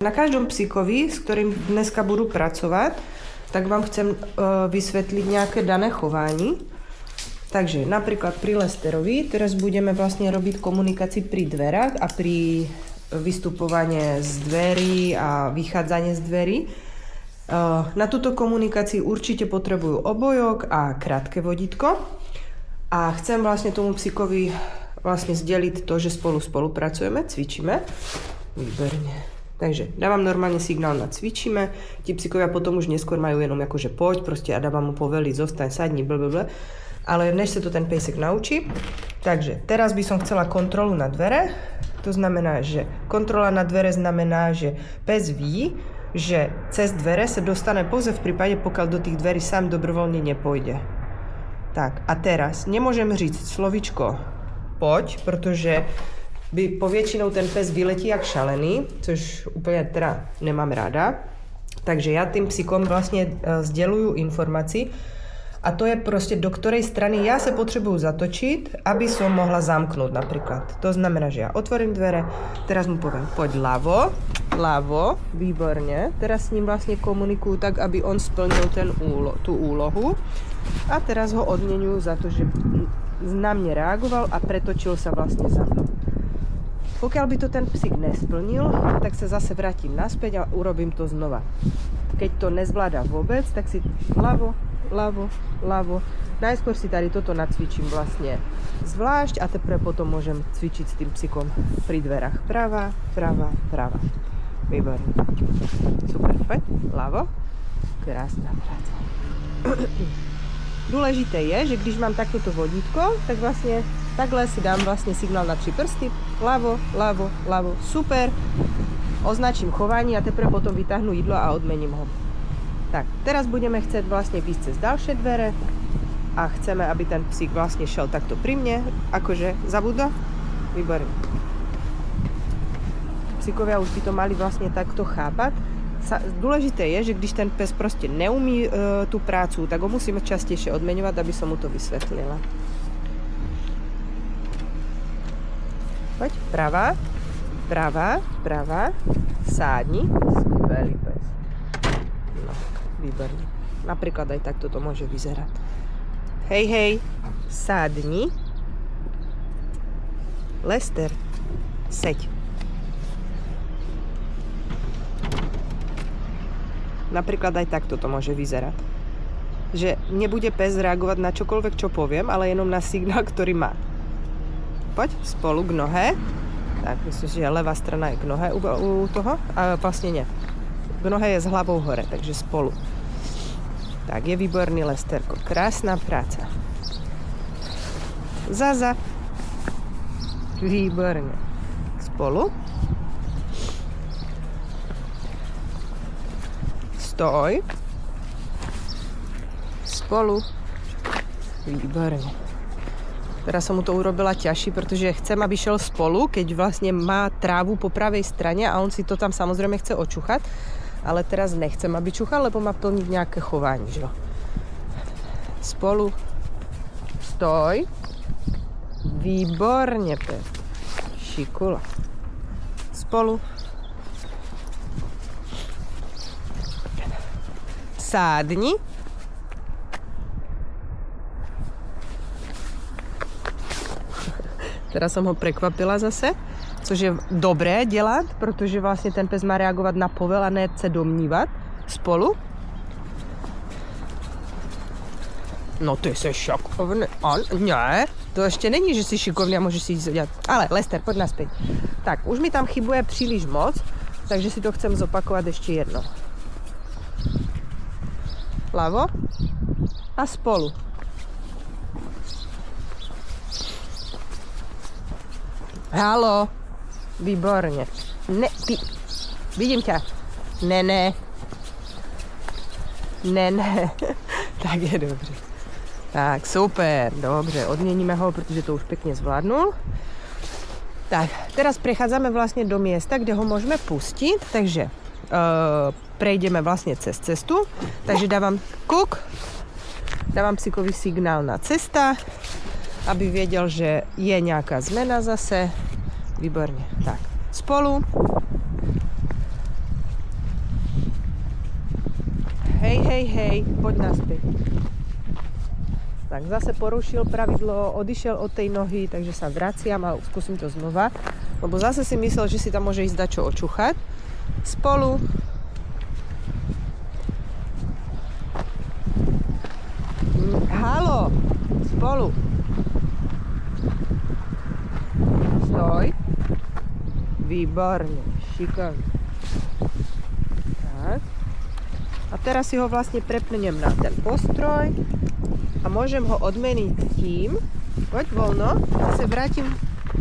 Na každom psíkovi, s ktorým dneska budu pracovať, tak vám chcem vysvetliť nejaké dané chování. Takže napríklad pri Lesterovi teraz budeme vlastne robiť komunikáciu pri dverách a pri vystupovanie z dverí a vychádzanie z dverí. Na túto komunikáciu určite potrebujú obojok a krátke vodítko. A chcem vlastne tomu psíkovi vlastne zdeliť to, že spolupracujeme, cvičíme. Výborne. Takže dávam normálne signál na cvičíme, tí psíkovia potom už neskôr majú jenom akože poď proste a dávam mu poveliť, zostaň, sadni, blablabla. Ale než sa to ten pejsek naučí, takže teraz by som chcela kontrolu na dvere, to znamená, že kontrola na dvere znamená, že pes ví, že cez dvere sa dostane pouze v prípade, pokiaľ do tých dverí sám dobrovoľne nepôjde. Tak a teraz nemôžem říct slovičko poď, protože by povětšinou ten pes vyletí jak šalený, což úplně teda nemám ráda. Takže já tým psíkom vlastně sděluju informaci a to je prostě do ktorej strany já se potřebuju zatočit, aby som mohla zamknout například. To znamená, že já otvorím dvere, teraz mu poviem poď ľavo, výborně. Teraz s ním vlastně komunikuju tak, aby on splnil tu úlohu a teraz ho odměňuju za to, že na mě reagoval a pretočil sa vlastne za mnou. Pokiaľ by to ten psík nesplnil, tak sa zase vrátim naspäť a urobím to znova. Keď to nezvláda vôbec, tak si ľavo. Najskôr si tady toto nacvičím vlastne zvlášť a teprve potom môžem cvičiť s tým psíkom pri dverách. Pravá. Výborne. Super, poď. Ľavo. Krásna práca. Dôležité je, že když mám takto vodítko, tak vlastne takhle si dám vlastne signál na 3 prsty. Ľavo. Super. Označím chování a teprve potom vytáhnu jídlo a odmením ho. Tak, teraz budeme chcieť vlastne výjsť cez ďalšie dvere a chceme, aby ten psík vlastne šel takto pri mne. Akože zabudol? Výborne. Psíkovia už by to mali vlastne takto chápať. Dôležité je, že když ten pes proste neumí tú prácu, tak ho musíme častejšie odmeňovať, aby som mu to vysvetlila. Poď, pravá, sádni, skvelý pes. No, výborne. Napríklad aj takto to môže vyzerať. Hej, sádni. Lester, seď. Napríklad aj takto to môže vyzerať. Že nebude pes reagovať na čokoľvek, čo poviem, ale jenom na signál, ktorý má. Poď spolu k nohe. Tak, myslím, že levá strana je k nohe u toho. A vlastne nie. K nohe je s hlavou hore, takže spolu. Tak, je výborný Lesterko. Krásna práca. Zaza. Výborne. Spolu. Stoj. Spolu. Výborne. Teraz som mu to urobila ťažší, pretože chcem, aby šel spolu, keď vlastne má trávu po pravej strane a on si to tam samozrejme chce očúchať. Ale teraz nechcem, aby čúchal, lebo má plniť nejaké chování. Že? Spolu. Stoj. Výborne, pes. Šikula. Spolu. Sádni. Teraz som ho prekvapila zase, což je dobré dělat, protože vlastně ten pes má reagovat na povel a ne se domnívat. Spolu. No ty jsi šikovný. Ne, to ještě není, že jsi šikovný a můžeš si jít dělat. Ale Lester, pojď naspäť. Tak, už mi tam chybuje příliš moc, takže si to chcem zopakovat ještě jedno. Ľavo a spolu. Haló, výborne. Ne, ty, vidím ťa. Ne. Tak je dobře. Tak, super, dobře, odměníme ho, protože to už pekne zvládnul. Tak, teraz prechádzame vlastne do miesta, kde ho môžeme pustiť, takže prejdeme vlastne cez cestu, takže dávam psíkovi signál na cesta, aby věděl, že je nejaká zmena zase. Výborne. Tak, spolu. hej, poď naspäť. Tak zase porušil pravidlo, odišiel od tej nohy, takže sa vraciam a skúsim to znova. Lebo zase si myslel, že si tam môže ísť dačo očúchať. Spolu. Haló, spolu. Stoj. Výborne, šikovne. Tak. A teraz si ho vlastne prepnem na ten postroj a môžem ho odmeniť tým, poď voľno, zase vrátim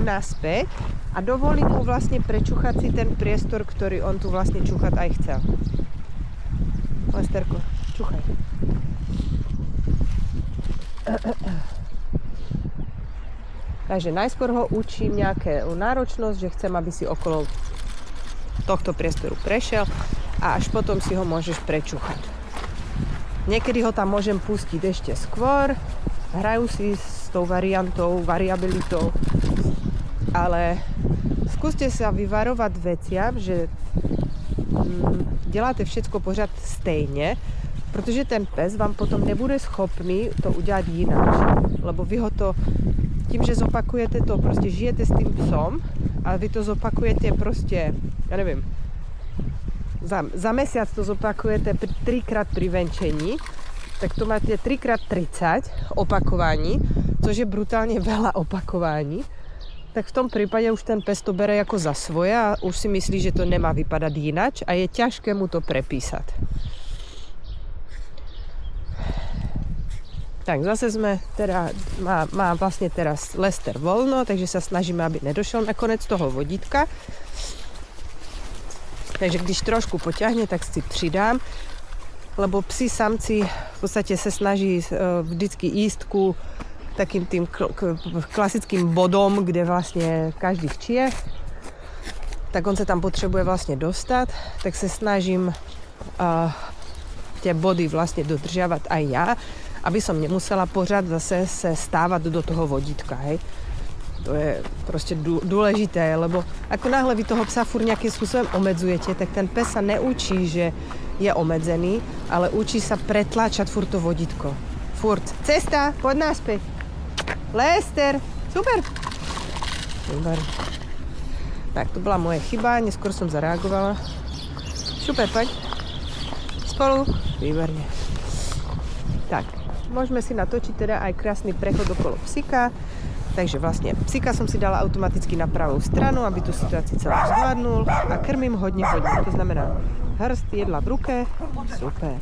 naspäť a dovolím mu vlastne prečúchať si ten priestor, ktorý on tu vlastne čúchať aj chcel. Lesterko, čúchaj. Takže najskôr ho učím nejakú náročnosť, že chcem, aby si okolo tohto priestoru prešiel a až potom si ho môžeš prečúchať. Niekedy ho tam môžem pustiť ešte skôr, hrajú si s tou variabilitou, ale skúste sa vyvarovať veciam, že děláte všetko pořád stejne, protože ten pes vám potom nebude schopný to udělat jinak, lebo vy ho to tím, že zopakujete to, prostě žijete s tým psom a vy to zopakujete prostě, ja neviem, za mesiac to zopakujete 3-krát pri venčení, tak to máte 3x30 opakovaní, což je brutálne veľa opakovaní. Tak v tom prípade už ten pes to bere ako za svoje a už si myslí, že to nemá vypadať inač a je ťažké mu to prepísať. Tak zase sme teda, má vlastne teraz Lester voľno, takže sa snažíme, aby nedošiel na konec toho vodítka. Takže když trošku poťahne, tak si přidám, lebo psi samci v podstate sa snaží vždycky ísť ku takým tým klasickým bodom, kde vlastne každý chčie, tak on sa tam potrebuje vlastne dostať, tak sa snažím tie body vlastne dodržiavať aj ja, aby som nemusela pořád zase se stávať do toho vodítka, hej. To je proste dôležité, lebo ako náhle vy toho psa furt nejakým spôsobom omedzujete, tak ten pes sa neučí, že je obmedzený, ale učí sa pretláčať furt to vodítko. Furt. Cesta, poď naspäť. Lester, super. Super. Tak, to bola moje chyba, neskôr som zareagovala. Super, poď. Spolu. Výborne. Tak, môžeme si natočiť teda aj krásny prechod okolo psíka. Takže vlastne psíka som si dala automaticky na pravú stranu, aby tú situáciu celú zvládnul a krmím hodne. To znamená hrst jedla v ruke. Super.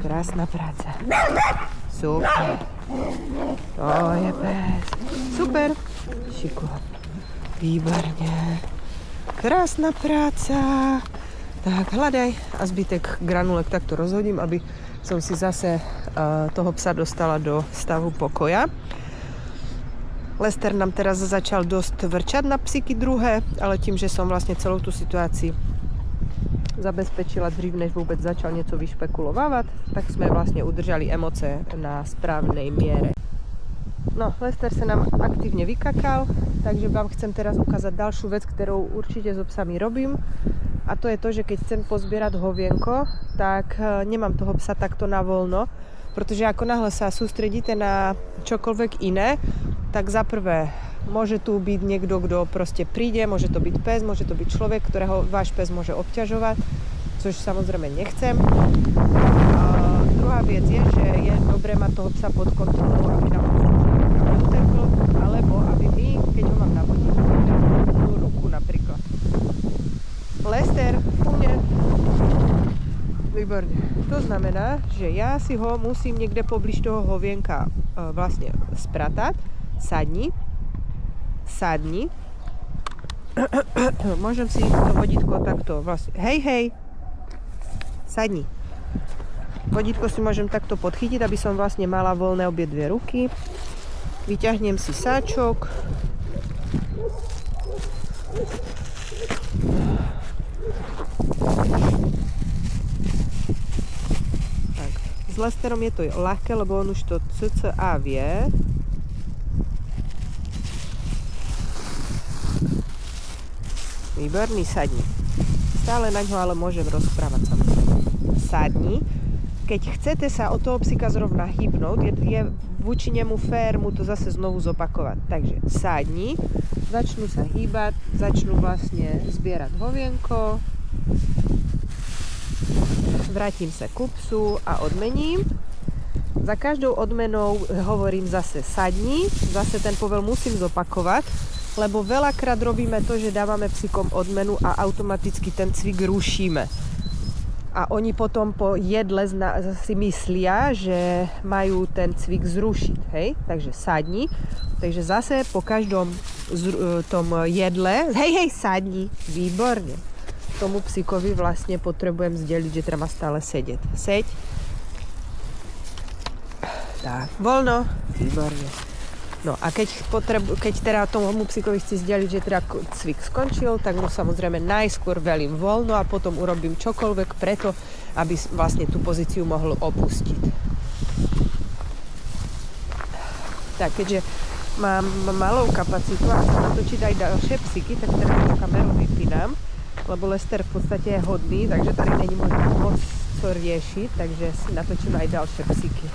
Krásna práca. Super. To je pes. Super. Šikovne. Výborne. Krásna práca. Tak, hľadaj. A zbytek granulek takto rozhodím, aby som si zase toho psa dostala do stavu pokoja. Lester nám teraz začal dosť vrčať na psíky druhé, ale tým, že som vlastne celú tú situáciu zabezpečila dřív, než vôbec začal niečo vyšpekulovávať, tak sme vlastne udržali emoce na správnej miere. No, Lester sa nám aktívne vykakal, takže vám chcem teraz ukázať ďalšiu vec, ktorou určite so psami robím. A to je to, že keď chcem pozbierať hovienko, tak nemám toho psa takto na voľno, pretože ako náhle sa sústredíte na čokoľvek iné, tak za prvé môže tu byť niekto, kto proste príde, môže to byť pes, môže to byť človek, ktorého váš pes môže obťažovať, což samozrejme nechcem. A druhá vec je, že je dobré mať toho psa pod kontrolou, aby nám neutekol, alebo aby my, keď ho mám na vodíku, tú ruku napríklad. Lester, u mne. Výborne. To znamená, že ja si ho musím niekde poblíž toho hovienka vlastne spratať. Sadni. Môžem si to vodítko takto vlastne... Hej. Sadni. Vodítko si môžem takto podchytiť, aby som vlastne mala voľné obie dve ruky. Vyťahnem si sáčok. Tak. S Lesterom je to ľahké, lebo on už to cca vie. Výborný, sadni. Stále na ňo ale môžem rozprávať samozrejme. Sadni. keď chcete sa od toho psíka zrovna hýbnúť, je voči nemu fér mu to zase znovu zopakovať. Takže sadni, začnú sa hýbať, začnú vlastne zbierať hovienko, vrátim sa ku psu a odmením. Za každou odmenou hovorím zase sadni, zase ten povel musím zopakovať, lebo veľakrát robíme to, že dávame psíkom odmenu a automaticky ten cvik rušíme. A oni potom po jedle si myslia, že majú ten cvik zrušiť, hej? Takže sadni. Takže zase po každom tom jedle, hej, sadni, výborne. Tomu psíkovi vlastne potrebujem zdeliť, že treba stále sedieť. Seď. Tak, voľno, výborne. No a keď teda tomu psíkovi chci zdeliť, že teda cvik skončil, tak mu samozrejme najskôr velím voľno a potom urobím čokoľvek preto, aby vlastne tú pozíciu mohol opustiť. Tak, keďže mám malou kapacitu a chcem natočiť aj ďalšie psíky, tak teraz tú kameru vypínam, lebo Lester v podstate je hodný, takže tady není možno moc co riešiť, takže si natočím aj ďalšie psíky.